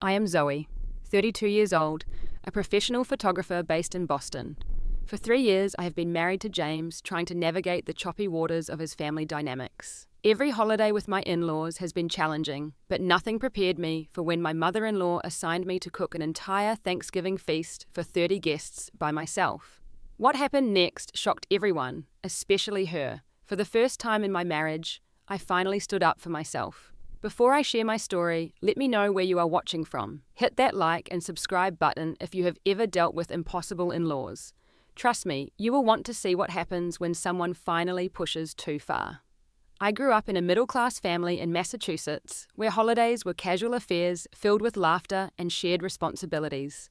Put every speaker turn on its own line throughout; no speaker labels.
I am Zoe, 32 years old, a professional photographer based in Boston. For 3 years, I have been married to James, trying to navigate the choppy waters of his family dynamics. Every holiday with my in-laws has been challenging, but nothing prepared me for when my mother-in-law assigned me to cook an entire Thanksgiving feast for 30 guests by myself. What happened next shocked everyone, especially her. For the first time in my marriage, I finally stood up for myself. Before I share my story, let me know where you are watching from. Hit that like and subscribe button if you have ever dealt with impossible in-laws. Trust me, you will want to see what happens when someone finally pushes too far. I grew up in a middle-class family in Massachusetts, where holidays were casual affairs filled with laughter and shared responsibilities.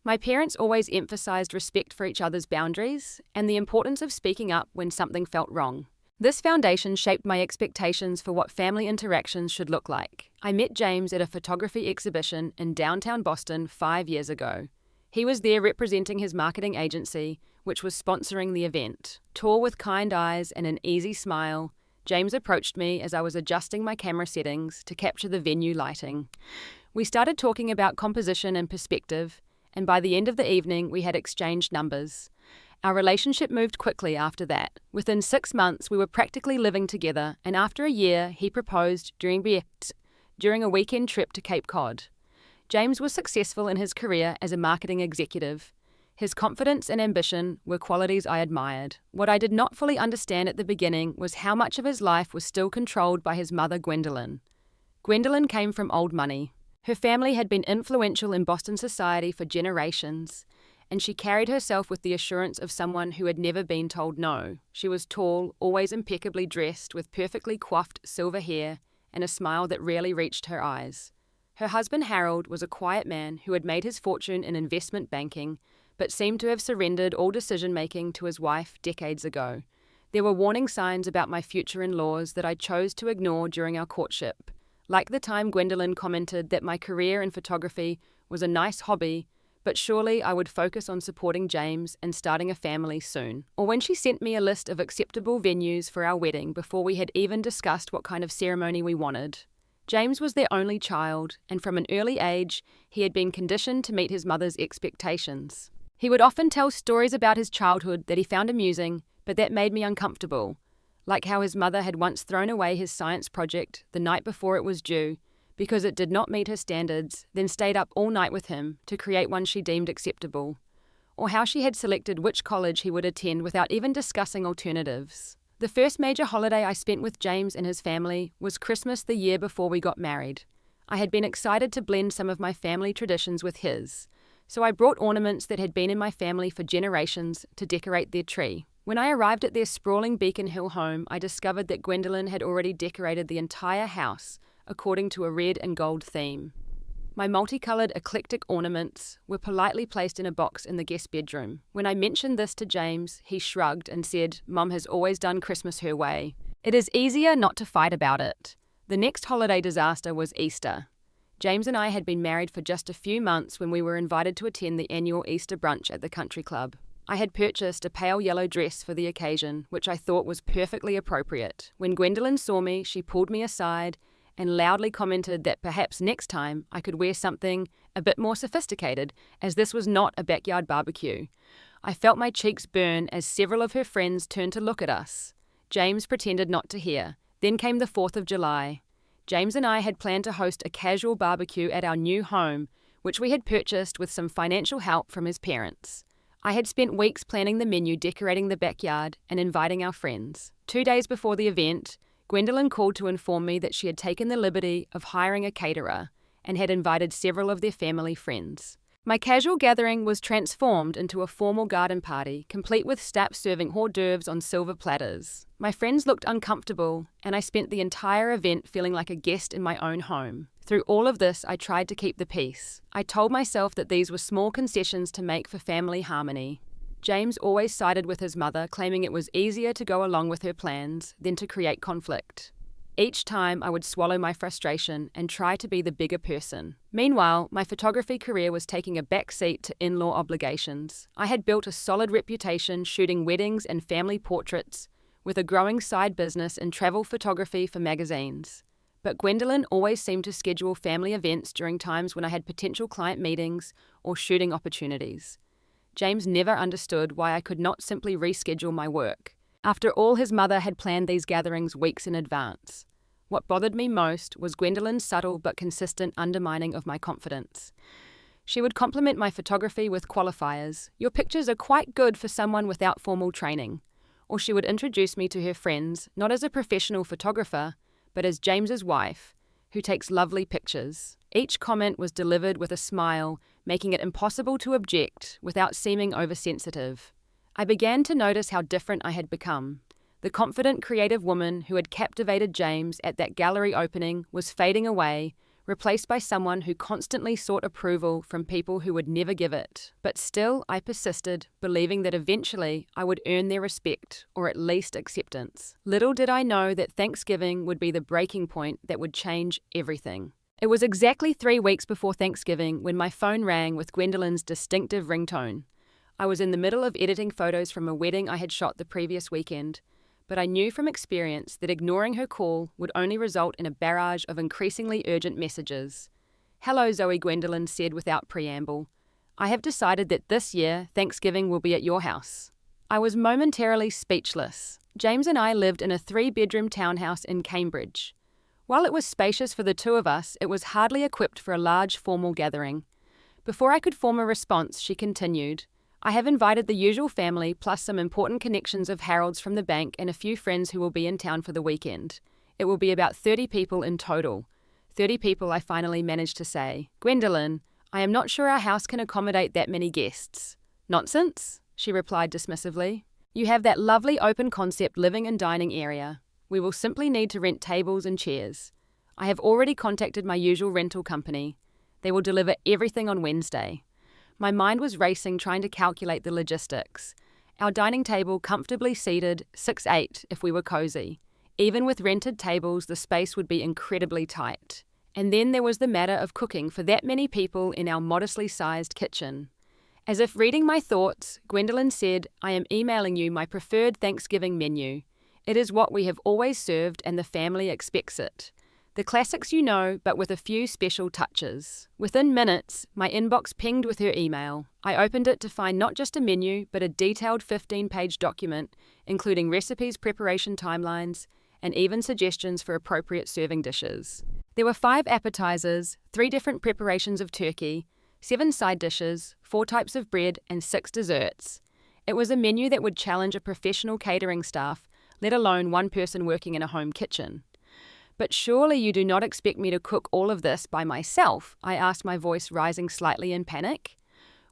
My parents always emphasized respect for each other's boundaries and the importance of speaking up when something felt wrong. This foundation shaped my expectations for what family interactions should look like. I met James at a photography exhibition in downtown Boston 5 years ago. He was there representing his marketing agency, which was sponsoring the event. Tall with kind eyes and an easy smile, James approached me as I was adjusting my camera settings to capture the venue lighting. We started talking about composition and perspective, and by the end of the evening we had exchanged numbers. Our relationship moved quickly after that. Within 6 months, we were practically living together, and after a year, he proposed during a weekend trip to Cape Cod. James was successful in his career as a marketing executive. His confidence and ambition were qualities I admired. What I did not fully understand at the beginning was how much of his life was still controlled by his mother, Gwendolyn. Gwendolyn came from old money. Her family had been influential in Boston society for generations, and she carried herself with the assurance of someone who had never been told no. She was tall, always impeccably dressed, with perfectly coiffed silver hair and a smile that rarely reached her eyes. Her husband Harold was a quiet man who had made his fortune in investment banking, but seemed to have surrendered all decision-making to his wife decades ago. There were warning signs about my future in-laws that I chose to ignore during our courtship. Like the time Gwendolyn commented that my career in photography was a nice hobby, but surely I would focus on supporting James and starting a family soon. Or when she sent me a list of acceptable venues for our wedding before we had even discussed what kind of ceremony we wanted. James was their only child, and from an early age, he had been conditioned to meet his mother's expectations. He would often tell stories about his childhood that he found amusing, but that made me uncomfortable, like how his mother had once thrown away his science project the night before it was due, because it did not meet her standards, then stayed up all night with him to create one she deemed acceptable, or how she had selected which college he would attend without even discussing alternatives. The first major holiday I spent with James and his family was Christmas the year before we got married. I had been excited to blend some of my family traditions with his, so I brought ornaments that had been in my family for generations to decorate their tree. When I arrived at their sprawling Beacon Hill home, I discovered that Gwendolyn had already decorated the entire house according to a red and gold theme. My multicolored eclectic ornaments were politely placed in a box in the guest bedroom. When I mentioned this to James, he shrugged and said, "Mum has always done Christmas her way. It is easier not to fight about it." The next holiday disaster was Easter. James and I had been married for just a few months when we were invited to attend the annual Easter brunch at the country club. I had purchased a pale yellow dress for the occasion, which I thought was perfectly appropriate. When Gwendolyn saw me, she pulled me aside and loudly commented that perhaps next time I could wear something a bit more sophisticated, as this was not a backyard barbecue. I felt my cheeks burn as several of her friends turned to look at us. James pretended not to hear. Then came the 4th of July. James and I had planned to host a casual barbecue at our new home, which we had purchased with some financial help from his parents. I had spent weeks planning the menu, decorating the backyard, and inviting our friends. 2 days before the event, Gwendolyn called to inform me that she had taken the liberty of hiring a caterer and had invited several of their family friends. My casual gathering was transformed into a formal garden party, complete with staff serving hors d'oeuvres on silver platters. My friends looked uncomfortable, and I spent the entire event feeling like a guest in my own home. Through all of this, I tried to keep the peace. I told myself that these were small concessions to make for family harmony. James always sided with his mother, claiming it was easier to go along with her plans than to create conflict. Each time I would swallow my frustration and try to be the bigger person. Meanwhile, my photography career was taking a back seat to in-law obligations. I had built a solid reputation shooting weddings and family portraits, with a growing side business in travel photography for magazines. But Gwendolyn always seemed to schedule family events during times when I had potential client meetings or shooting opportunities. James never understood why I could not simply reschedule my work. After all, his mother had planned these gatherings weeks in advance. What bothered me most was Gwendolyn's subtle but consistent undermining of my confidence. She would compliment my photography with qualifiers. "Your pictures are quite good for someone without formal training." Or she would introduce me to her friends, not as a professional photographer, but as James's wife, who takes lovely pictures. Each comment was delivered with a smile, making it impossible to object without seeming oversensitive. I began to notice how different I had become. The confident, creative woman who had captivated James at that gallery opening was fading away, replaced by someone who constantly sought approval from people who would never give it. But still, I persisted, believing that eventually I would earn their respect, or at least acceptance. Little did I know that Thanksgiving would be the breaking point that would change everything. It was exactly 3 weeks before Thanksgiving when my phone rang with Gwendolyn's distinctive ringtone. I was in the middle of editing photos from a wedding I had shot the previous weekend, but I knew from experience that ignoring her call would only result in a barrage of increasingly urgent messages. "Hello, Zoe," Gwendolyn said without preamble. "I have decided that this year Thanksgiving will be at your house." I was momentarily speechless. James and I lived in a 3-bedroom townhouse in Cambridge. While it was spacious for the two of us, it was hardly equipped for a large formal gathering. Before I could form a response, she continued, "I have invited the usual family plus some important connections of Harold's from the bank and a few friends who will be in town for the weekend. It will be about 30 people in total." 30 people, I finally managed to say. "Gwendolyn, I am not sure our house can accommodate that many guests." "Nonsense," she replied dismissively. "You have that lovely open concept living and dining area. We will simply need to rent tables and chairs. I have already contacted my usual rental company. They will deliver everything on Wednesday." My mind was racing trying to calculate the logistics. Our dining table comfortably seated 6'8" if we were cozy. Even with rented tables, the space would be incredibly tight. And then there was the matter of cooking for that many people in our modestly sized kitchen. As if reading my thoughts, Gwendolyn said, "I am emailing you my preferred Thanksgiving menu. It is what we have always served and the family expects it. The classics you know, but with a few special touches." Within minutes, my inbox pinged with her email. I opened it to find not just a menu, but a detailed 15-page document, including recipes, preparation timelines, and even suggestions for appropriate serving dishes. There were 5 appetizers, 3 different preparations of turkey, 7 side dishes, 4 types of bread, and 6 desserts. It was a menu that would challenge a professional catering staff, let alone one person working in a home kitchen. "But surely you do not expect me to cook all of this by myself?" I asked, my voice rising slightly in panic.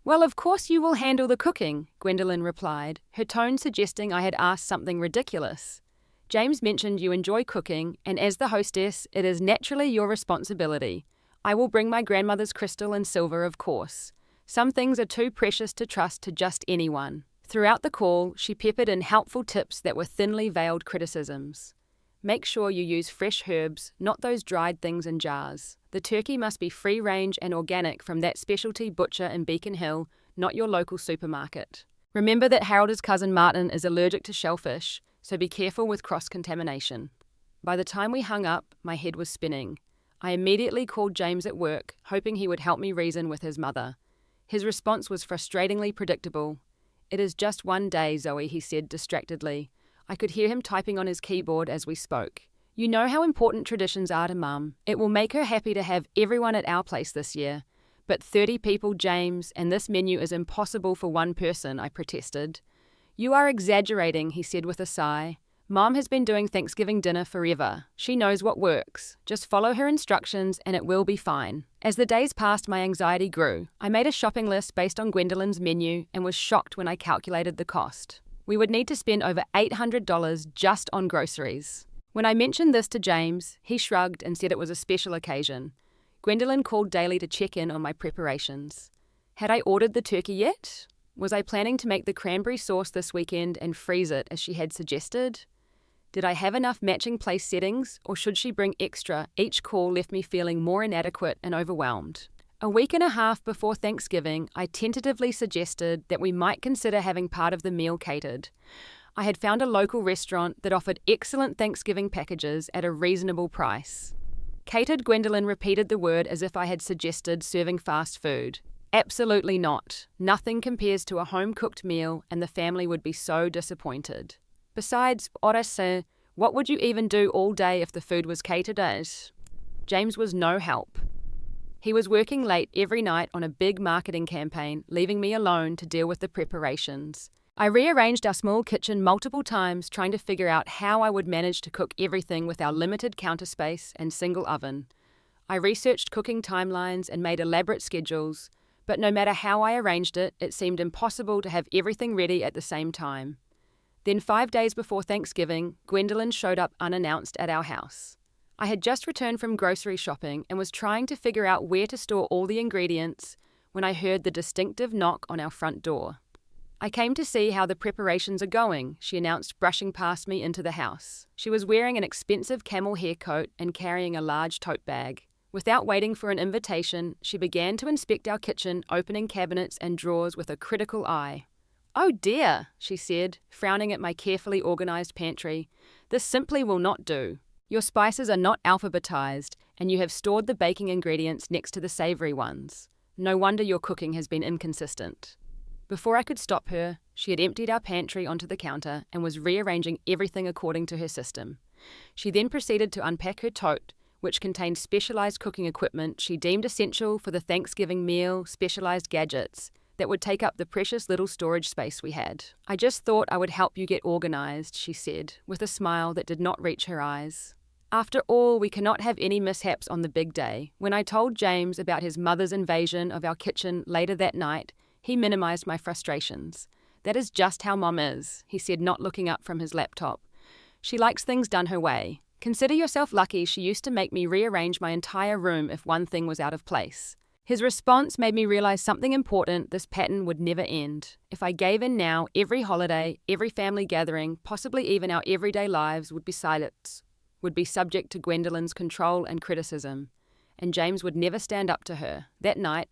"Well, of course you will handle the cooking," Gwendolyn replied, her tone suggesting I had asked something ridiculous. "James mentioned you enjoy cooking, and as the hostess, it is naturally your responsibility. I will bring my grandmother's crystal and silver, of course. Some things are too precious to trust to just anyone." Throughout the call, she peppered in helpful tips that were thinly veiled criticisms. Make sure you use fresh herbs, not those dried things in jars. The turkey must be free-range and organic from that specialty butcher in Beacon Hill, not your local supermarket. Remember that Harold's cousin Martin is allergic to shellfish, so be careful with cross-contamination. By the time we hung up, my head was spinning. I immediately called James at work, hoping he would help me reason with his mother. His response was frustratingly predictable. "It is just one day, Zoe," he said distractedly. I could hear him typing on his keyboard as we spoke. "You know how important traditions are to Mum. It will make her happy to have everyone at our place this year. But 30 people, James, and this menu is impossible for one person," I protested. "You are exaggerating," he said with a sigh. "Mom has been doing Thanksgiving dinner forever. She knows what works. Just follow her instructions and it will be fine." As the days passed, my anxiety grew. I made a shopping list based on Gwendolyn's menu and was shocked when I calculated the cost. We would need to spend over $800 just on groceries. When I mentioned this to James, he shrugged and said it was a special occasion. Gwendolyn called daily to check in on my preparations. Had I ordered the turkey yet? Was I planning to make the cranberry sauce this weekend and freeze it as she had suggested? Did I have enough matching place settings, or should she bring extra? Each call left me feeling more inadequate and overwhelmed. A week and a half before Thanksgiving, I tentatively suggested that we might consider having part of the meal catered. I had found a local restaurant that offered excellent Thanksgiving packages at a reasonable price. Catered Gwendolyn repeated the word as if I had suggested serving fast food. Absolutely not. Nothing compares to a home-cooked meal, and the family would be so disappointed. Besides, what would you even do all day if the food was catered as? James was no help. He was working late every night on a big marketing campaign, leaving me alone to deal with the preparations. I rearranged our small kitchen multiple times, trying to figure out how I would manage to cook everything with our limited counter space and single oven. I researched cooking timelines and made elaborate schedules, but no matter how I arranged it, it seemed impossible to have everything ready at the same time. Then 5 days before Thanksgiving, Gwendolyn showed up unannounced at our house. I had just returned from grocery shopping and was trying to figure out where to store all the ingredients when I heard the distinctive knock on our front door. I came to see how the preparations are going, she announced, brushing past me into the house. She was wearing an expensive camel hair coat and carrying a large tote bag. Without waiting for an invitation, she began to inspect our kitchen, opening cabinets and drawers with a critical eye. "Oh dear," she said, frowning at my carefully organized pantry. "This simply will not do. Your spices are not alphabetized, and you have stored the baking ingredients next to the savory ones. No wonder your cooking has been inconsistent." Before I could stop her, she had emptied our pantry onto the counter and was rearranging everything according to her system. She then proceeded to unpack her tote, which contained specialized cooking equipment she deemed essential for the Thanksgiving meal, specialized gadgets that would take up the precious little storage space we had. "I just thought I would help you get organized," she said, with a smile that did not reach her eyes. After all, we cannot have any mishaps on the big day. When I told James about his mother's invasion of our kitchen later that night, he minimized my frustrations. "That is just how Mom is," he said, not looking up from his laptop. "She likes things done her way. Consider yourself lucky she used to make me rearrange my entire room if one thing was out of place." His response made me realize something important: this pattern would never end. If I gave in now, every holiday, every family gathering, possibly even our everyday lives would be subject to Gwendolyn's control and criticism, and James would never stand up to her. That night,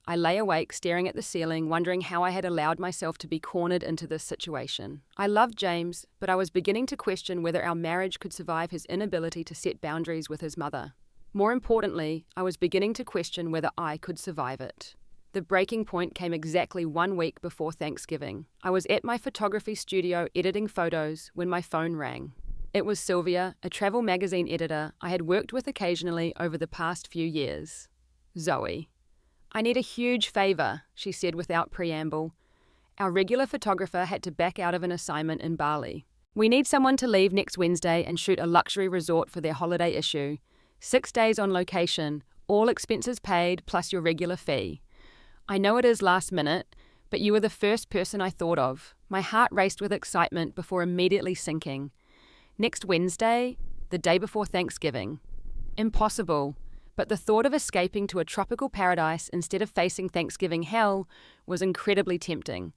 I lay awake staring at the ceiling, wondering how I had allowed myself to be cornered into this situation. I loved James, but I was beginning to question whether our marriage could survive his inability to set boundaries with his mother. More importantly, I was beginning to question whether I could survive it. The breaking point came exactly 1 week before Thanksgiving. I was at my photography studio editing photos when my phone rang. It was Sylvia, a travel magazine editor I had worked with occasionally over the past few years. "Zoe, I need a huge favor," she said without preamble. Our regular photographer had to back out of an assignment in Bali. "We need someone to leave next Wednesday and shoot a luxury resort for their holiday issue. 6 days on location, all expenses paid plus your regular fee. I know it is last minute, but you were the first person I thought of." My heart raced with excitement before immediately sinking. Next Wednesday, the day before Thanksgiving. Impossible. But the thought of escaping to a tropical paradise instead of facing Thanksgiving hell was incredibly tempting.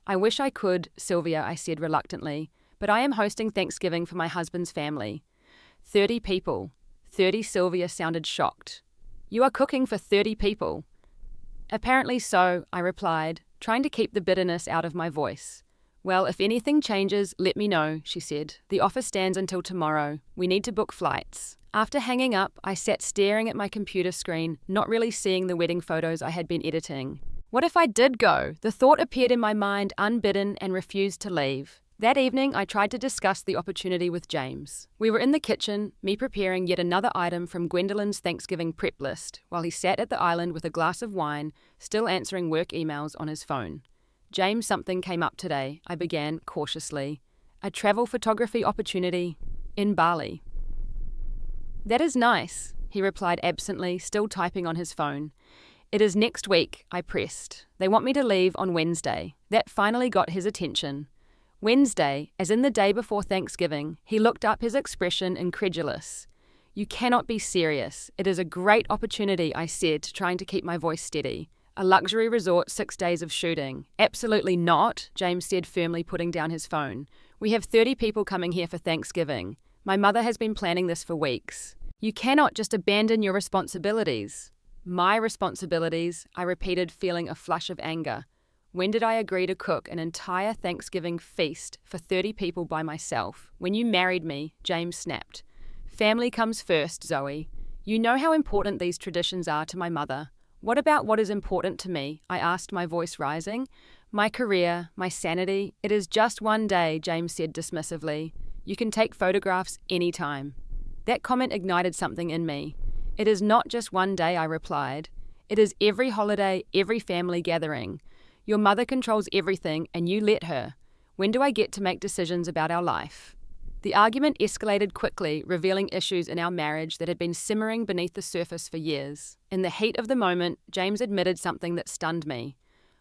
"I wish I could, Sylvia," I said reluctantly, "but I am hosting Thanksgiving for my husband's family. 30 people. 30. Sylvia sounded shocked. "You are cooking for 30 people?" "Apparently so," I replied, trying to keep the bitterness out of my voice. "Well, if anything changes, let me know," she said. "The offer stands until tomorrow. We need to book flights." After hanging up, I sat staring at my computer screen, not really seeing the wedding photos I had been editing. What if I did go? The thought appeared in my mind unbidden and refused to leave. That evening, I tried to discuss the opportunity with James. We were in the kitchen, me preparing yet another item from Gwendolyn's Thanksgiving prep list, while he sat at the island with a glass of wine, still answering work emails on his phone. "James, something came up today," I began cautiously. "A travel photography opportunity in Bali." "That is nice," he replied absently, still typing on his phone. "It is next week," I pressed. "They want me to leave on Wednesday." That finally got his attention. Wednesday, as in the day before Thanksgiving, he looked up, his expression incredulous. "You cannot be serious. It is a great opportunity," I said, trying to keep my voice steady. "A luxury resort, 6 days of shooting." "Absolutely not," James said, firmly putting down his phone. "We have 30 people coming here for Thanksgiving. My mother has been planning this for weeks. You cannot just abandon your responsibilities." "My responsibilities," I repeated, feeling a flush of anger. When did I agree to cook an entire Thanksgiving feast for 30 people by myself? "When you married me," James snapped. "Family comes first, Zoe. You know how important these traditions are to my mother. What about what is important to me? I asked, my voice rising. My career, my sanity. It is just one day, James said dismissively. You can take photographs anytime. That comment ignited something in me. It is not just one day, I replied. It is every holiday, every family gathering. Your mother controls everything and you let her. When do I get to make decisions about our life? The argument escalated quickly, revealing issues in our marriage that had been simmering beneath the surface for years. In the heat of the moment, James admitted something that stunned me.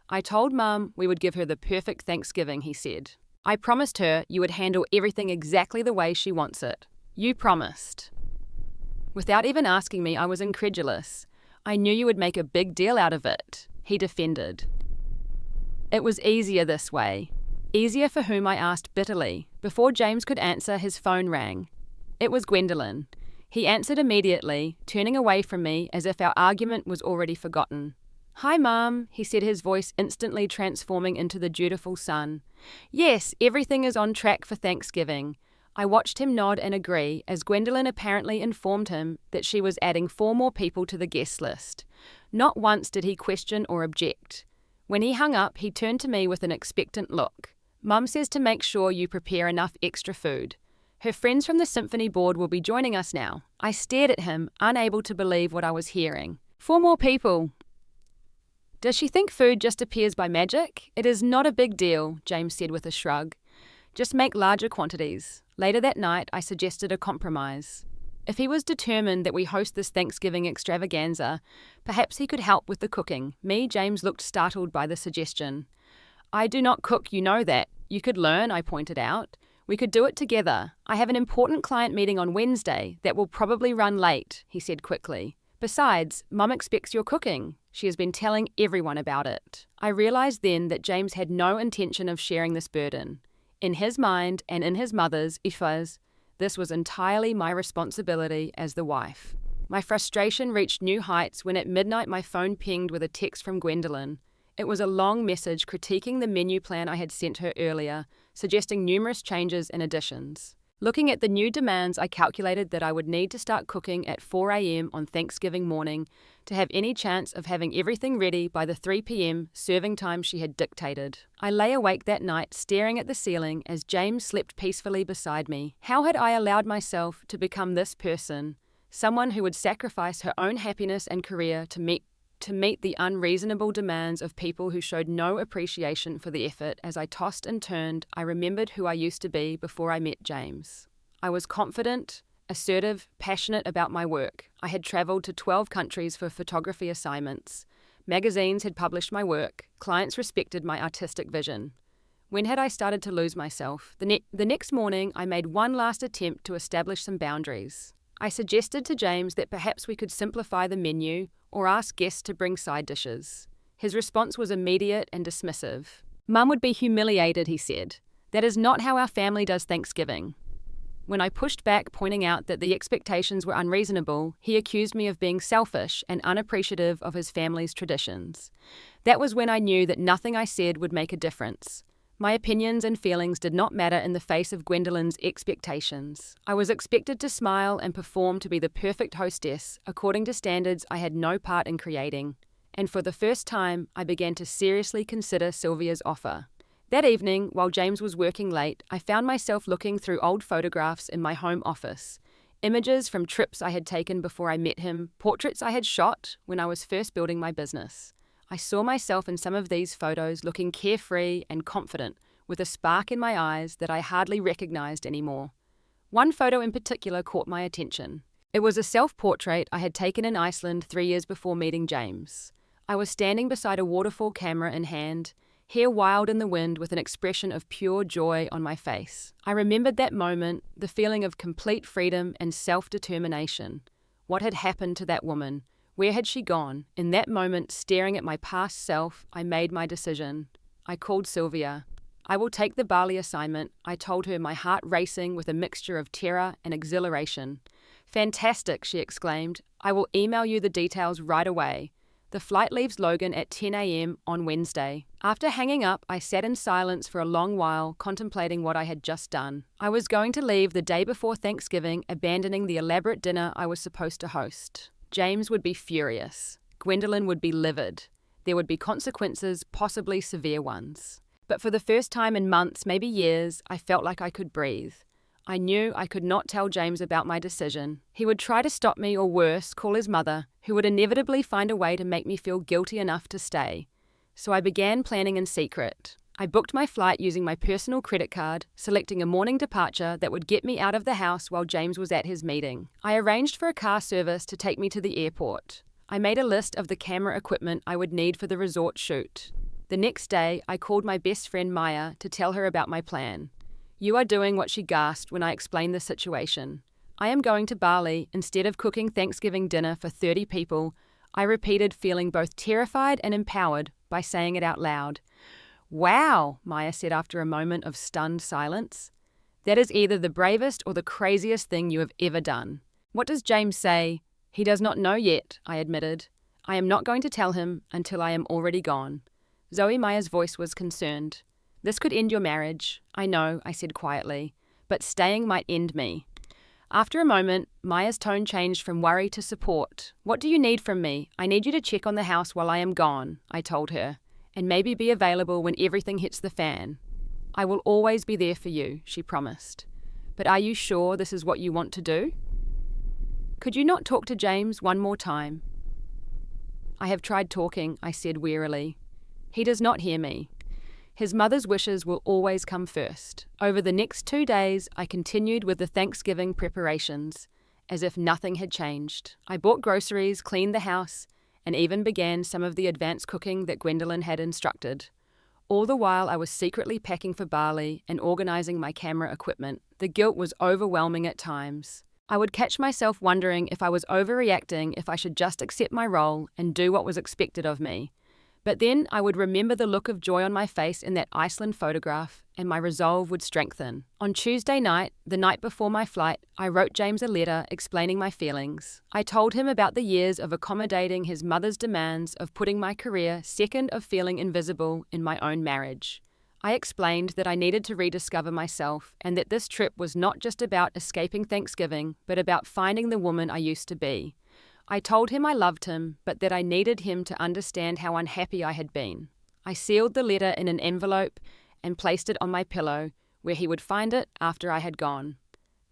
I told Mum we would give her the perfect Thanksgiving, he said. I promised her you would handle everything exactly the way she wants it. You promised. Without even asking me, I was incredulous. I knew you would make a big deal out of it, he defended. It was easier this way. Easier for whom, I asked bitterly. Before James could answer, his phone rang. It was Gwendolyn. He answered immediately, turning away from me as if our argument was already forgotten. Hi, Mum, he said, his voice instantly transforming into the dutiful son. Yes, everything is on track for Thanksgiving. I watched him nod and agree as Gwendolyn apparently informed him that she was adding 4 more people to the guest list. Not once did he question or object. When he hung up, he turned to me with an expectant look. Mum says to make sure you prepare enough extra food. Her friends from the symphony board will be joining us now. I stared at him, unable to believe what I was hearing. 4 more people. Does she think food just appears by magic? It is not a big deal, James said with a shrug. Just make larger quantities. Later that night, I suggested a compromise. If he was determined that we host this Thanksgiving extravaganza, perhaps he could help with the cooking. James looked startled by the suggestion. I do not cook, you know that. You could learn, I pointed out. We could do it together. I have an important client meeting on Wednesday that will probably run late, he said quickly. Besides, Mum expects your cooking. She has been telling everyone about it. I realized then that James had no intention of sharing this burden. In his mind and in his mother's, this was entirely my responsibility as the wife. My frustration reached new heights when at midnight my phone pinged with a text from Gwendolyn. It was a long message critiquing the menu plan I had sent her earlier, suggesting numerous changes and additions. Looking at the new demands, I calculated that I would need to start cooking at 4 a.m. on Thanksgiving morning to have any chance of having everything ready by the 3 p.m. serving time she had dictated. I lay awake that night, staring at the ceiling as James slept peacefully beside me. How had I allowed myself to become this person, someone who would sacrifice her own happiness and career to meet the unreasonable demands of people who showed no appreciation for the effort? As I tossed and turned, I remembered who I used to be before I met James. I was confident, assertive, passionate about my work. I had travelled to 12 countries for photography assignments. Magazines had published my work. Clients respected my artistic vision. When had I started to lose myself? The next morning, I made one last attempt to establish some boundaries. I suggested to James that perhaps we could simplify the menu or ask guests to bring side dishes. His response was immediate and dismissive. Mum would be humiliated, he said. That is not how our family does Thanksgiving. When I pushed back, pointing out that the expectations were unreasonable, he accused me of being selfish and unappreciative of his family's traditions. That was when I knew that nothing I said would make a difference. My opinions and feelings did not matter in the face of Gwendolyn's expectations. I was expected to smile and perform to be the perfect hostess, according to standards I had no part in creating. And for the first time, I began to seriously consider Sylvia's offer. That evening, while James was working late, I found myself looking through old photographs in my home office. Images from trips I had taken before I met him, portraits I had shot when I was first building my business. I saw myself in some of these photos looking carefree and confident, with a spark in my eyes that I hardly recognized anymore. One photo in particular caught my attention. It was a self-portrait I had taken in Iceland 3 years before meeting James. I was standing beside a waterfall, camera in hand, hair wild in the wind with an expression of pure joy on my face. I remembered that moment, the feeling of complete freedom and self-determination. What had happened to that woman? Where had she gone? In that moment, staring at my past self, I made my decision. I called Sylvia. I will take the Bali assignment, I told her, my heart racing with a mixture of terror and exhilaration. Fantastic, she exclaimed. I will email you the details right away. The flight leaves Logan at 10 a.m. on Wednesday. After hanging up, I sat in silence for a long while, contemplating what I had just done. I was going to leave the day before Thanksgiving, abandoning the elaborate dinner I was supposed to host. James would be furious. Gwendolyn would be livid. There would be consequences, possibly severe ones. But for the first time in months, maybe years, I felt like I could breathe. I knew I could not tell James about my decision. He would try to stop me, or worse, call his mother, who would inevitably find a way to make me feel guilty enough to stay. So I began planning in secret. I booked my flight using my personal credit card, selecting a morning departure that would get me out of the house while James was at his meeting. I arranged for a car service to take me to the airport. I made a list of the camera equipment I would need for the resort shoot. The next day, I called my best friend Maya to tell her about my plan. "You are doing what," she gasped when I explained the situation. "I am going to Bali. Instead of cooking Thanksgiving dinner for 30 people, I repeated, feeling both terrified and empowered by saying it out loud. "Wow," Maya said after a moment of stunned silence. "That is either the bravest or the craziest thing you have ever done." "What does James say?" "He does not know yet," I admitted. "I am not going to tell him until I am already gone." Zoe, Maya's voice was concerned. "This could end your marriage." "I know," I said quietly, "but staying might end me." After a moment, Maya's tone changed from worry to support. "What do you need from me?" "I need you to check on the house while I am gone," I told her, "and maybe be available when everything hits the fan." "I will always be there for you," she promised. "But are you sure this is what you want to do?" "Could you not talk to James one more time?" "I have tried talking," I said wearily. "He does not hear me. His mother's wishes will always come first." Over the next 2 days, I continued with the Thanksgiving preparations, as if nothing had changed. I bought groceries, cleaned the house, and even began some of the advanced cooking that Gwendolyn had instructed. All the while, I was secretly packing for Bali and organizing my camera equipment. The guilt was overwhelming at times. I would catch myself wondering if I was overreacting, if I should just accept my role and do what was expected of me. But then I would remember the look of joy on my face in that Iceland photograph, and my resolve would strengthen. On Tuesday night, the night before my flight, I wrote James a letter explaining my feelings. I told him about the years of accommodating his mother's demands, of putting my career second, of feeling invisible in my own marriage. I explained that I needed to rediscover myself, and that this trip was not just about escaping Thanksgiving, but about finding the woman I used to be. I told him I loved him, but that I needed him to understand how unhappy I had been. I sealed the letter in an envelope and placed it on my pillow, where he would find it after I had gone.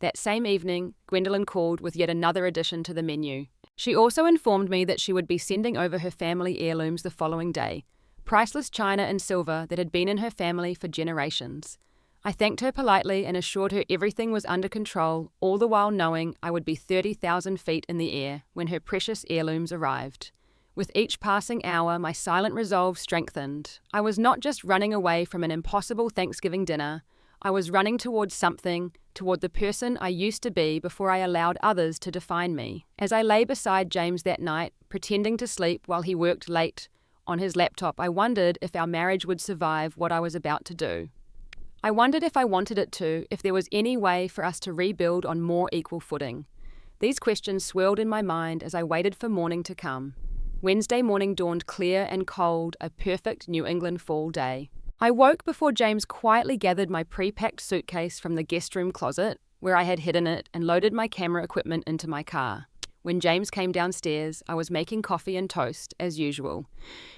That same evening, Gwendolyn called with yet another addition to the menu. She also informed me that she would be sending over her family heirlooms the following day, priceless china and silver that had been in her family for generations. I thanked her politely and assured her everything was under control, all the while knowing I would be 30,000 feet in the air when her precious heirlooms arrived. With each passing hour, my silent resolve strengthened. I was not just running away from an impossible Thanksgiving dinner. I was running towards something, toward the person I used to be before I allowed others to define me. As I lay beside James that night, pretending to sleep while he worked late on his laptop, I wondered if our marriage would survive what I was about to do. I wondered if I wanted it to, if there was any way for us to rebuild on more equal footing. These questions swirled in my mind as I waited for morning to come. Wednesday morning dawned clear and cold, a perfect New England fall day. I woke before James quietly gathered my pre-packed suitcase from the guest room closet, where I had hidden it, and loaded my camera equipment into my car. When James came downstairs, I was making coffee and toast, as usual.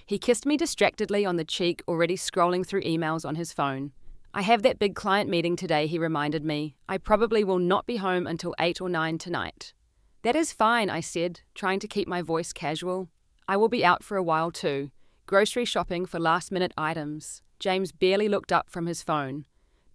He kissed me distractedly on the cheek, already scrolling through emails on his phone. "I have that big client meeting today," he reminded me. "I probably will not be home until 8 or 9 tonight." "That is fine," I said, trying to keep my voice casual. "I will be out for a while too, grocery shopping for last-minute items." James barely looked up from his phone.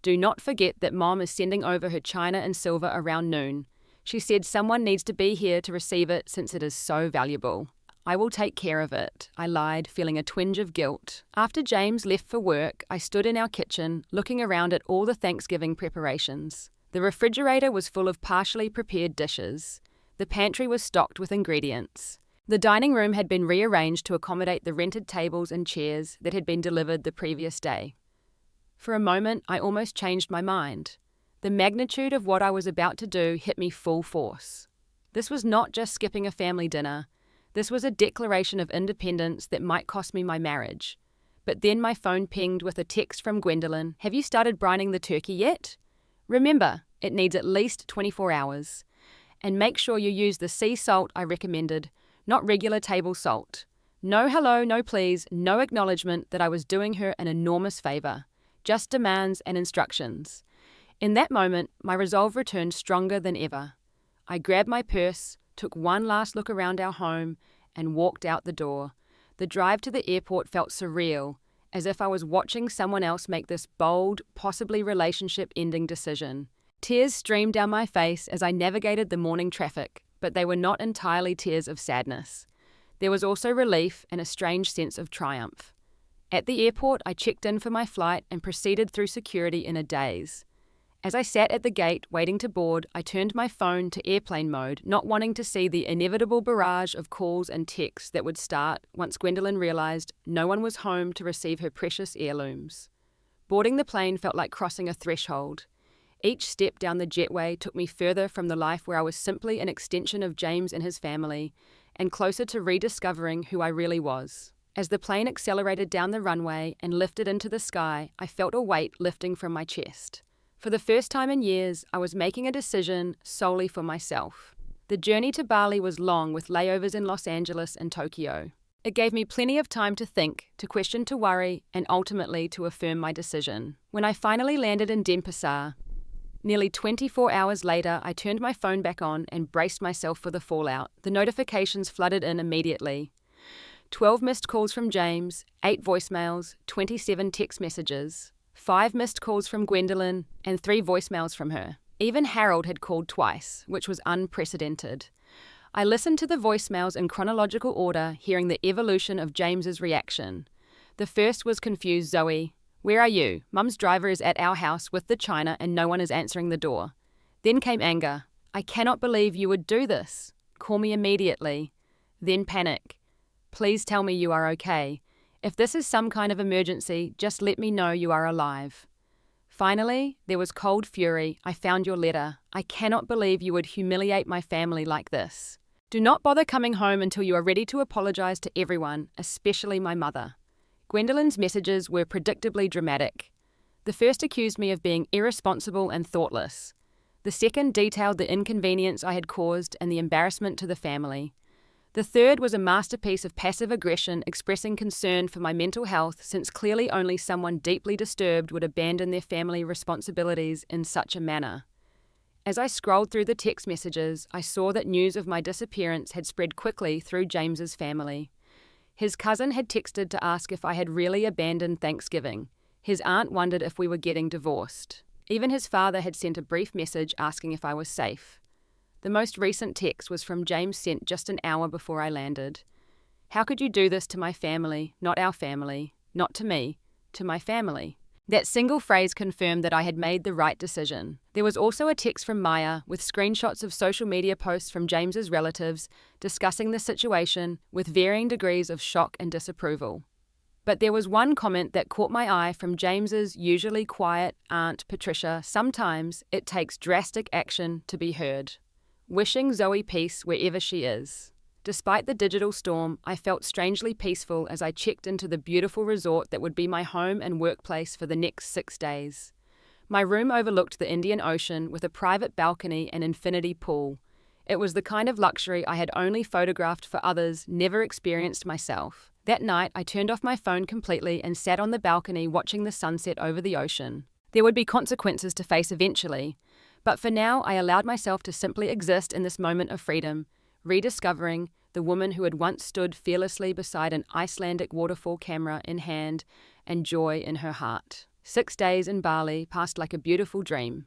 "Do not forget that Mom is sending over her china and silver around noon. She said someone needs to be here to receive it since it is so valuable." "I will take care of it," I lied, feeling a twinge of guilt. After James left for work, I stood in our kitchen, looking around at all the Thanksgiving preparations. The refrigerator was full of partially prepared dishes. The pantry was stocked with ingredients. The dining room had been rearranged to accommodate the rented tables and chairs that had been delivered the previous day. For a moment, I almost changed my mind. The magnitude of what I was about to do hit me full force. This was not just skipping a family dinner. This was a declaration of independence that might cost me my marriage. But then my phone pinged with a text from Gwendolyn. "Have you started brining the turkey yet? Remember, it needs at least 24 hours. And make sure you use the sea salt I recommended, not regular table salt. No hello, no please, no acknowledgement that I was doing her an enormous favor. Just demands and instructions." In that moment, my resolve returned stronger than ever. I grabbed my purse, took one last look around our home, and walked out the door. The drive to the airport felt surreal, as if I was watching someone else make this bold, possibly relationship-ending decision. Tears streamed down my face as I navigated the morning traffic, but they were not entirely tears of sadness. There was also relief and a strange sense of triumph. At the airport, I checked in for my flight and proceeded through security in a daze. As I sat at the gate waiting to board, I turned my phone to airplane mode, not wanting to see the inevitable barrage of calls and texts that would start once Gwendolyn realized no one was home to receive her precious heirlooms. Boarding the plane felt like crossing a threshold. Each step down the jetway took me further from the life where I was simply an extension of James and his family, and closer to rediscovering who I really was. As the plane accelerated down the runway and lifted into the sky, I felt a weight lifting from my chest. For the first time in years, I was making a decision solely for myself. The journey to Bali was long, with layovers in Los Angeles and Tokyo. It gave me plenty of time to think, to question, to worry, and ultimately to affirm my decision. When I finally landed in Denpasar, nearly 24 hours later, I turned my phone back on and braced myself for the fallout. The notifications flooded in immediately. 12 missed calls from James, 8 voicemails, 27 text messages, 5 missed calls from Gwendolyn, and 3 voicemails from her. Even Harold had called twice, which was unprecedented. I listened to the voicemails in chronological order, hearing the evolution of James's reaction. The first was confused Zoe. "Where are you? Mum's driver is at our house with the china and no one is answering the door." Then came anger. "I cannot believe you would do this. Call me immediately." Then panic. "Please tell me you are okay. If this is some kind of emergency, just let me know you are alive." Finally, there was cold fury. "I found your letter. I cannot believe you would humiliate my family like this. Do not bother coming home until you are ready to apologize to everyone, especially my mother." Gwendolyn's messages were predictably dramatic. The first accused me of being irresponsible and thoughtless. The second detailed the inconvenience I had caused and the embarrassment to the family. The third was a masterpiece of passive aggression, expressing concern for my mental health, since clearly only someone deeply disturbed would abandon their family responsibilities in such a manner. As I scrolled through the text messages, I saw that news of my disappearance had spread quickly through James's family. His cousin had texted to ask if I had really abandoned Thanksgiving. His aunt wondered if we were getting divorced. Even his father had sent a brief message asking if I was safe. The most recent text was from James, sent just an hour before I landed. "How could you do this to my family, not our family, not to me, to my family?" That single phrase confirmed that I had made the right decision. There was also a text from Maya with screenshots of social media posts from James's relatives discussing the situation with varying degrees of shock and disapproval. But there was one comment that caught my eye from James's usually quiet aunt Patricia. "Sometimes it takes drastic action to be heard. Wishing Zoe peace wherever she is." Despite the digital storm, I felt strangely peaceful as I checked into the beautiful resort that would be my home and workplace for the next 6 days. My room overlooked the Indian Ocean with a private balcony and infinity pool. It was the kind of luxury I had only photographed for others, never experienced myself. That night, I turned off my phone completely and sat on the balcony watching the sunset over the ocean. There would be consequences to face eventually, but for now I allowed myself to simply exist in this moment of freedom, rediscovering the woman who had once stood fearlessly beside an Icelandic waterfall, camera in hand and joy in her heart. 6 days in Bali passed like a beautiful dream.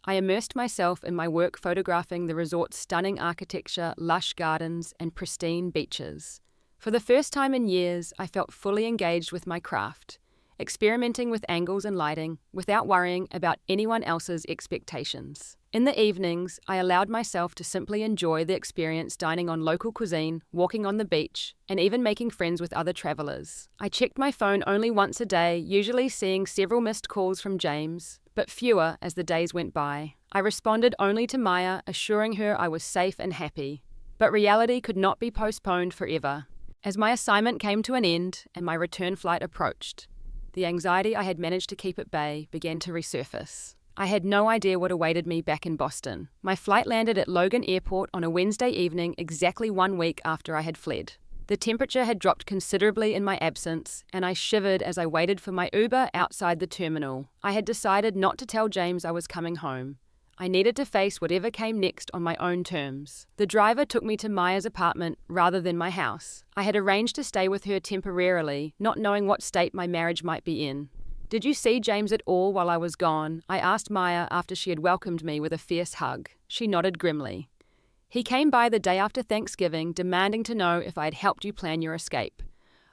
I immersed myself in my work photographing the resort's stunning architecture, lush gardens, and pristine beaches. For the first time in years, I felt fully engaged with my craft, experimenting with angles and lighting without worrying about anyone else's expectations. In the evenings, I allowed myself to simply enjoy the experience, dining on local cuisine, walking on the beach, and even making friends with other travelers. I checked my phone only once a day, usually seeing several missed calls from James, but fewer as the days went by. I responded only to Maya, assuring her I was safe and happy. But reality could not be postponed forever. As my assignment came to an end and my return flight approached, the anxiety I had managed to keep at bay began to resurface. I had no idea what awaited me back in Boston. My flight landed at Logan Airport on a Wednesday evening exactly 1 week after I had fled. The temperature had dropped considerably in my absence, and I shivered as I waited for my Uber outside the terminal. I had decided not to tell James I was coming home. I needed to face whatever came next on my own terms. The driver took me to Maya's apartment rather than my house. I had arranged to stay with her temporarily, not knowing what state my marriage might be in. "Did you see James at all while I was gone?" I asked Maya after she had welcomed me with a fierce hug. She nodded grimly. "He came by the day after Thanksgiving, demanding to know if I had helped you plan your escape."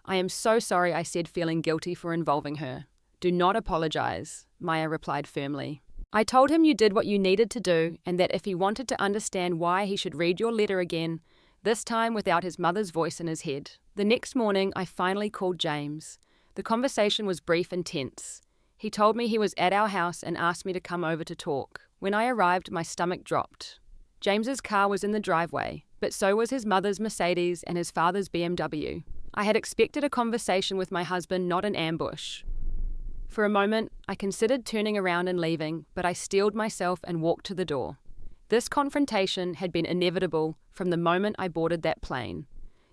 "I am so sorry," I said, feeling guilty for involving her. "Do not apologize," Maya replied firmly. "I told him you did what you needed to do, and that if he wanted to understand why he should read your letter again, this time without his mother's voice in his head." The next morning, I finally called James. The conversation was brief and tense. He told me he was at our house and asked me to come over to talk. When I arrived, my stomach dropped. James's car was in the driveway, but so was his mother's Mercedes and his father's BMW. I had expected a conversation with my husband, not an ambush. For a moment, I considered turning around and leaving, but I steeled myself and walked to the door. This confrontation had been inevitable from the moment I boarded that plane.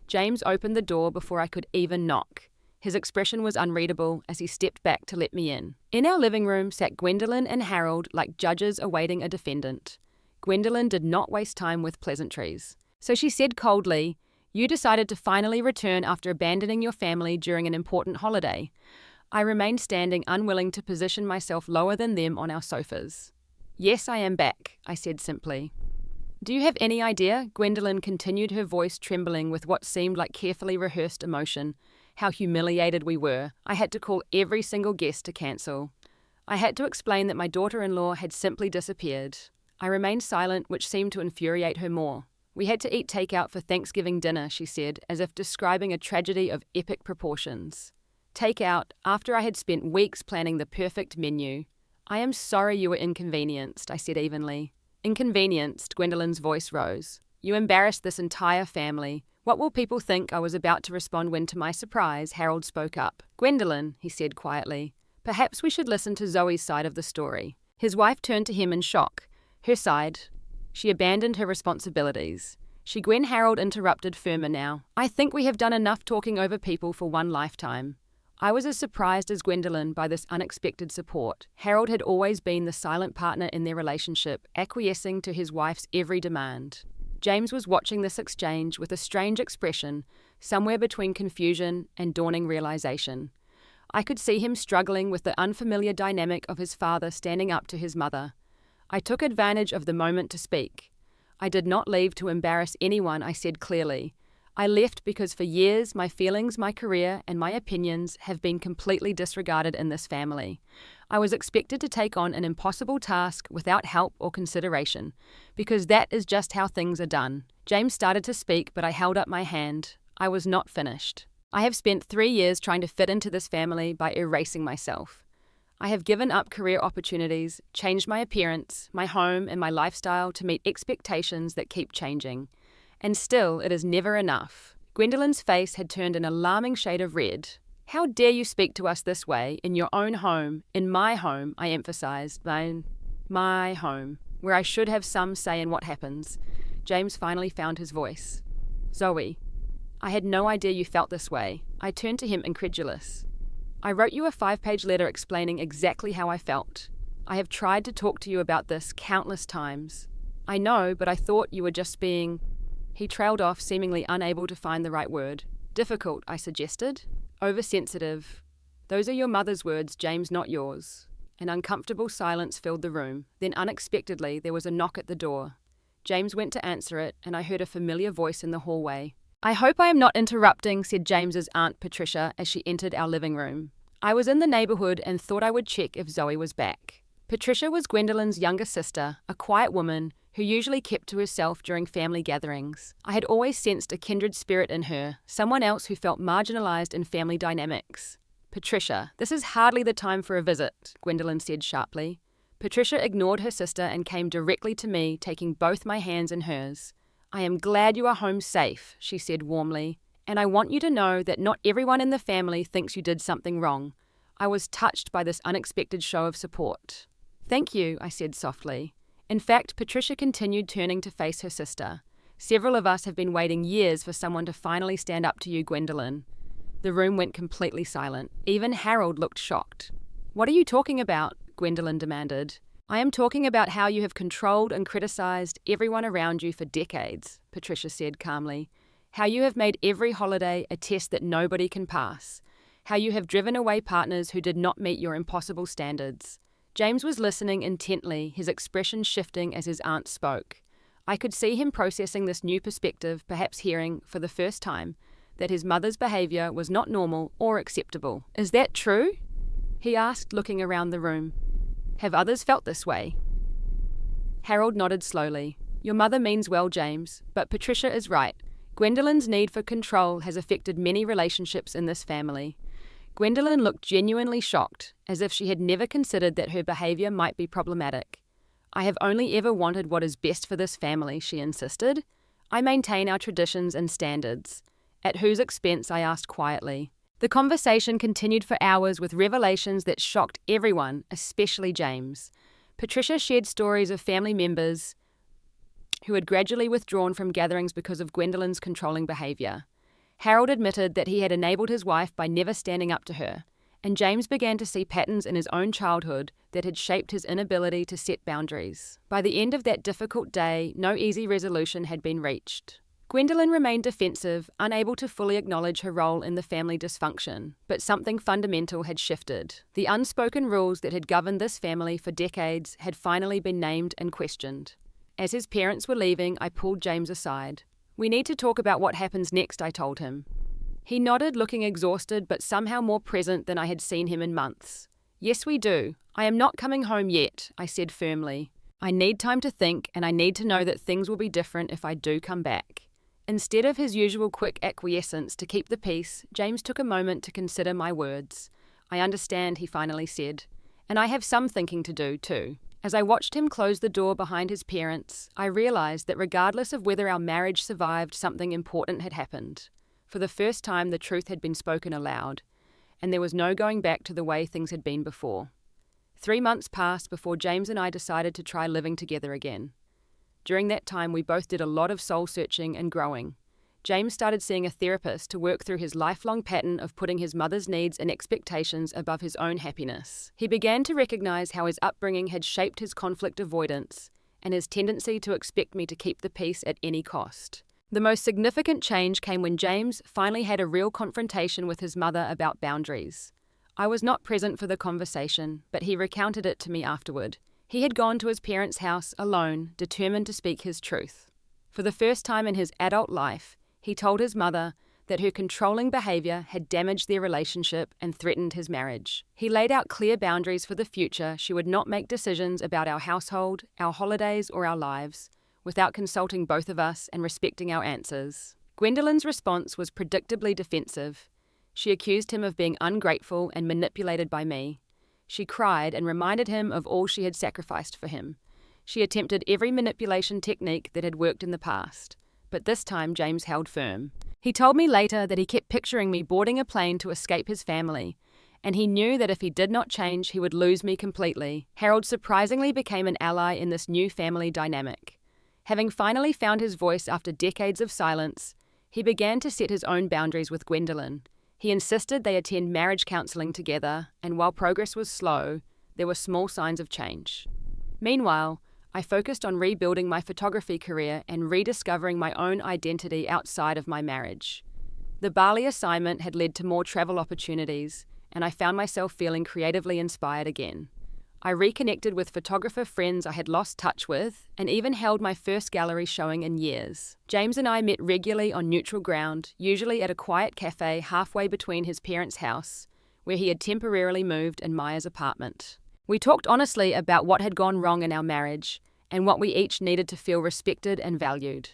James opened the door before I could even knock. His expression was unreadable as he stepped back to let me in. In our living room sat Gwendolyn and Harold like judges awaiting a defendant. Gwendolyn did not waste time with pleasantries. So she said coldly, "You decided to finally return after abandoning your family during an important holiday." I remained standing, unwilling to position myself lower than them on our sofas. "Yes, I am back," I said simply. "Do you have any idea," Gwendolyn continued, her voice trembling with what seemed like carefully rehearsed emotion, "how humiliated we were? I had to call every single guest to cancel. I had to explain that my daughter-in-law had simply disappeared." I remained silent, which seemed to infuriate her more. "We had to eat takeout for Thanksgiving dinner," she said, as if describing a tragedy of epic proportions. Takeout, after I had spent weeks planning the perfect menu. "I am sorry you were inconvenienced," I said evenly. "Inconvenienced," Gwendolyn's voice rose. "You embarrassed this entire family. What will people think?" I was about to respond when, to my surprise, Harold spoke up. "Gwendolyn," he said quietly, "perhaps we should listen to Zoe's side of the story." His wife turned to him in shock. Her side. She abandoned her responsibilities. Gwen Harold interrupted, firmer now. "I think we have done enough talking over people for one lifetime." I was as surprised as Gwendolyn by this unexpected support. Harold had always been the silent partner in their relationship, acquiescing to his wife's every demand. James was watching this exchange with a strange expression, somewhere between confusion and dawning realization. I could see him struggling with the unfamiliar dynamic of his father standing up to his mother. I took advantage of the moment to speak. I did not leave to embarrass anyone, I said clearly. I left because for years my feelings, my career, and my opinions have been completely disregarded in this family. I was expected to take on an impossible task without help or consideration, because that is just how things are done. James started to speak, but I held up my hand. I was not finished. I have spent 3 years trying to fit into this family by erasing myself. I have given up career opportunities, changed my appearance, my home, and my lifestyle to meet expectations that keep changing. And still, it is never enough. Gwendolyn's face had turned an alarming shade of red. "How dare you speak to us this way, in your own home, in my home," I emphasized, my home, where I should have some say in what happens. James finally found his voice. "Zoe, I had no idea you felt this way." I turned to him incredulous. "I wrote you a 5-page letter explaining exactly how I felt. I have tried to talk to you about this countless times. I know, but I thought you were just being..." He trailed off, seemingly unable to find the right word. "Difficult," I suggested. "Oversensitive." "Those are your mother's words, James, not yours." An uncomfortable silence filled the room. Then unexpectedly there was a knock at the door. James went to answer it, and I heard a familiar voice in the hallway. "I hope I am not interrupting," said James's Aunt Patricia as she entered our living room. I was in the neighborhood and thought I would check if Zoe was back. Patricia was Gwendolyn's younger sister, a quiet woman who usually kept to herself during family gatherings. I had always sensed a kindred spirit in her, someone else who felt marginalized in family dynamics. "Patricia, this is hardly the time for a visit," Gwendolyn said sharply. Patricia ignored her sister and came directly to me, taking both my hands in hers. "I am glad you are home safe," she said warmly, "and I want you to know that not everyone in the family thinks you did something wrong." I was touched by this unexpected show of support. "Thank you," I said softly. In fact, Patricia continued, turning to face her sister. "Several of us have been waiting years for someone to finally stand up to you, Gwendolyn." The room went completely silent. Even Harold looked shocked. "What are you talking about?" Gwendolyn demanded. "I am talking about how you have controlled and criticized everyone around you for decades," Patricia said calmly. "How you have made every holiday a test that nobody can pass. How you have driven away partners who did not meet your impossible standards." James was listening intently, his expression shifting as his aunt spoke. I could see him processing this new perspective, perhaps hearing, for the first time, that his mother's behavior was not normal or acceptable. "Is that true?" he asked, looking around the room. "Have others felt this way?" Harold nodded slowly. "Your mother means well, James, but Patricia is right. Gwendolyn's need for control has affected many relationships in this family." Gwendolyn looked genuinely shocked, as if she had never considered that her behavior might be problematic. "I have only ever wanted what is best for this family," she insisted. "I maintain our traditions and standards." "At whose expense?" I asked quietly. The conversation continued for hours with revelations that shocked everyone, especially James. Patricia shared stories of family members who had gradually withdrawn from gatherings because of Gwendolyn's controlling behavior. Harold admitted that he had enabled his wife by never standing up to her, and James began to see patterns in his own childhood that had shaped his inability to set boundaries. By the end of that difficult day, no easy resolution had been reached. Gwendolyn remained defensive, unable to fully acknowledge her role in the family dysfunction, but something fundamental had shifted. The unspoken rules that had governed this family for decades had finally been named and questioned. As his parents were leaving, I pulled James aside. "We need to talk about what happens next," I told him. He nodded, looking exhausted but somehow more present than I had seen him in months. "Yes, we do. I am not coming home yet," I said firmly. "I need time to think, and I need to know that things will be different if I do come back." Instead of his usual quick acquiescence to keep the peace, James took a moment to consider my words. "I understand," he finally said. "And I have some thinking to do, too." As I watched him close the door behind his parents, I realized that regardless of whether our marriage survived, something important had happened. For the first time, the truth had been spoken aloud, and there was no going back to the way things had been before. 3 months passed before James and I decided to try living together again. During that time, we both did a lot of soul-searching and growing. James started seeing a therapist to work through his lifelong pattern of putting his mother's needs and expectations above his own happiness. He began to recognize how his upbringing had shaped his conflict avoidance and his tendency to expect me to keep the peace at any cost. The most significant change came when James finally had a real confrontation with his mother about boundaries. I was not present for the conversation, but he recounted it to me afterward. He had gone to his parents' house alone, determined to speak his truth. For the first time in his adult life, he told his mother that her controlling behavior had damaged their relationship and threatened his marriage. He laid out clear boundaries for the future. She would not make decisions about our household, our holidays, or our lives without consulting both of us and respecting our answers. Gwendolyn's response was predictably defensive. She accused him of being ungrateful and manipulated by me. She cried and reminded him of all she had sacrificed for him. She attempted every manipulation technique that had worked in the past. But this time James held firm. He told me later that he kept picturing me boarding a plane to escape his family, and he knew that if he did not change, he would lose me completely. Harold surprisingly became an ally in this new family dynamic. Having finally found his voice after decades of silence, he began to set his own boundaries with Gwendolyn. He insisted they attend marriage counseling together, and while progress was slow, there were small signs of change. Meanwhile, I focused on rebuilding my photography career and rediscovering my own identity outside of my marriage. The Bali assignment had led to more travel opportunities, and I found myself feeling creatively inspired again. I reconnected with photographer friends I had lost touch with, and even held my first gallery showing in years. James and I met regularly on neutral ground, usually at a quiet cafe halfway between his parents' house, where he had temporarily moved, and Maya's apartment. We talked honestly about what had gone wrong in our marriage, and what we each needed to feel respected and valued.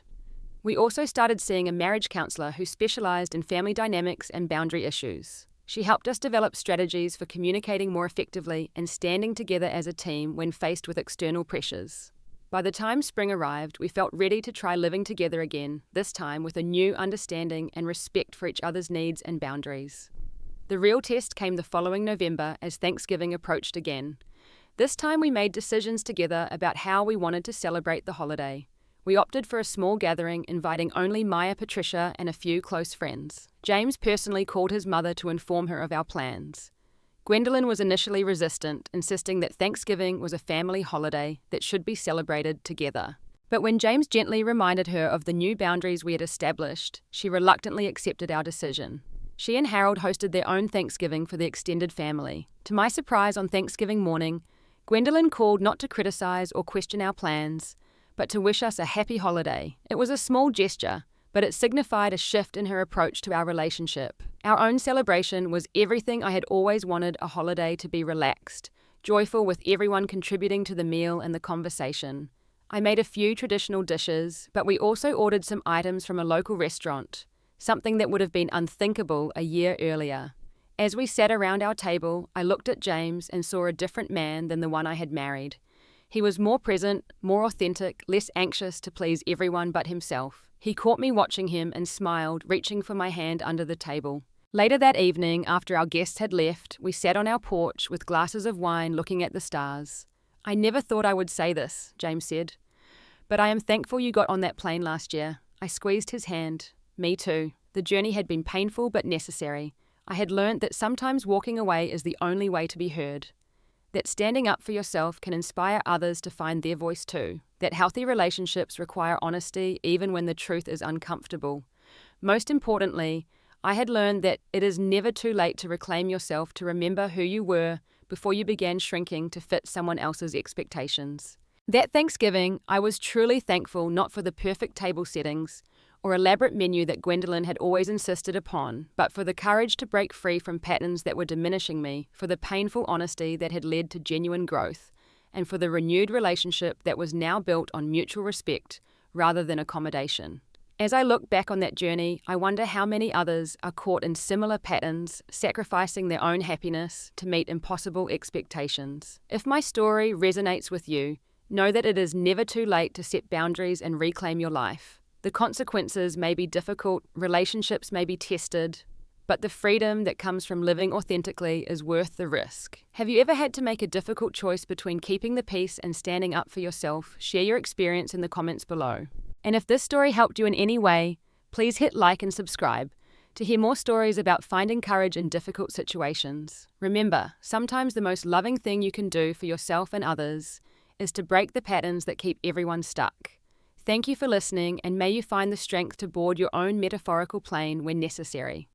We also started seeing a marriage counselor who specialized in family dynamics and boundary issues. She helped us develop strategies for communicating more effectively and standing together as a team when faced with external pressures. By the time spring arrived, we felt ready to try living together again, this time with a new understanding and respect for each other's needs and boundaries. The real test came the following November as Thanksgiving approached again. This time we made decisions together about how we wanted to celebrate the holiday. We opted for a small gathering, inviting only Maya, Patricia, and a few close friends. James personally called his mother to inform her of our plans. Gwendolyn was initially resistant, insisting that Thanksgiving was a family holiday that should be celebrated together. But when James gently reminded her of the new boundaries we had established, she reluctantly accepted our decision. She and Harold hosted their own Thanksgiving for the extended family. To my surprise, on Thanksgiving morning, Gwendolyn called not to criticize or question our plans, but to wish us a happy holiday. It was a small gesture, but it signified a shift in her approach to our relationship. Our own celebration was everything I had always wanted a holiday to be: relaxed, joyful, with everyone contributing to the meal and the conversation. I made a few traditional dishes, but we also ordered some items from a local restaurant, something that would have been unthinkable a year earlier. As we sat around our table, I looked at James and saw a different man than the one I had married. He was more present, more authentic, less anxious to please everyone but himself. He caught me watching him and smiled, reaching for my hand under the table. Later that evening, after our guests had left, we sat on our porch with glasses of wine looking at the stars. "I never thought I would say this," James said, "but I am thankful you got on that plane last year." I squeezed his hand. Me too. The journey had been painful but necessary. I had learnt that sometimes walking away is the only way to be heard. That standing up for yourself can inspire others to find their voice too. That healthy relationships require honesty even when the truth is uncomfortable. Most importantly, I had learned that it is never too late to reclaim yourself, to remember who you were before you began shrinking to fit someone else's expectations. That Thanksgiving, I was truly thankful not for the perfect table settings or elaborate menu that Gwendolyn had always insisted upon, but for the courage to break free from patterns that were diminishing me, for the painful honesty that had led to genuine growth, and for the renewed relationship that was now built on mutual respect rather than accommodation. As I look back on that journey, I wonder how many others are caught in similar patterns, sacrificing their own happiness to meet impossible expectations. If my story resonates with you, know that it is never too late to set boundaries and reclaim your life. The consequences may be difficult, relationships may be tested, but the freedom that comes from living authentically is worth the risk. Have you ever had to make a difficult choice between keeping the peace and standing up for yourself? Share your experience in the comments below. And if this story helped you in any way, please hit like and subscribe to hear more stories about finding courage in difficult situations. Remember, sometimes the most loving thing you can do for yourself and others is to break the patterns that keep everyone stuck. Thank you for listening, and may you find the strength to board your own metaphorical plane when necessary.